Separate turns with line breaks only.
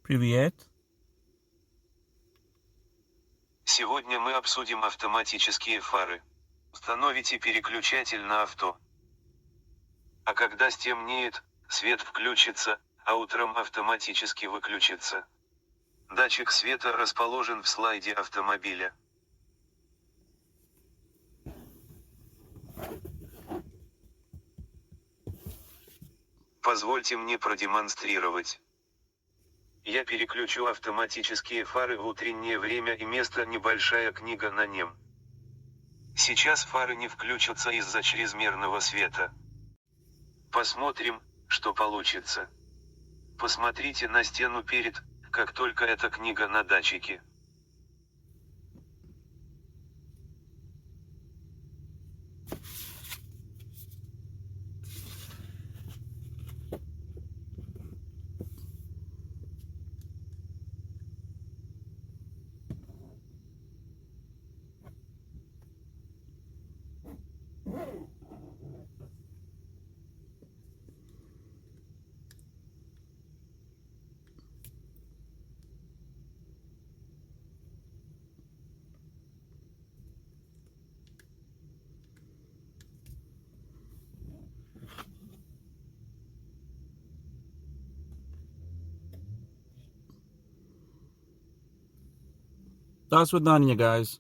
Привет.
Сегодня мы обсудим автоматические фары. Установите переключатель на авто. А когда стемнеет, свет включится, а утром автоматически выключится. Датчик света расположен в слайде автомобиля. Позвольте мне продемонстрировать. Я переключу автоматические фары в утреннее время и место небольшая книга на нем. Сейчас фары не включатся из-за чрезмерного света. Посмотрим, что получится. Посмотрите на стену перед, как только эта книга на датчике.
До свидания, guys.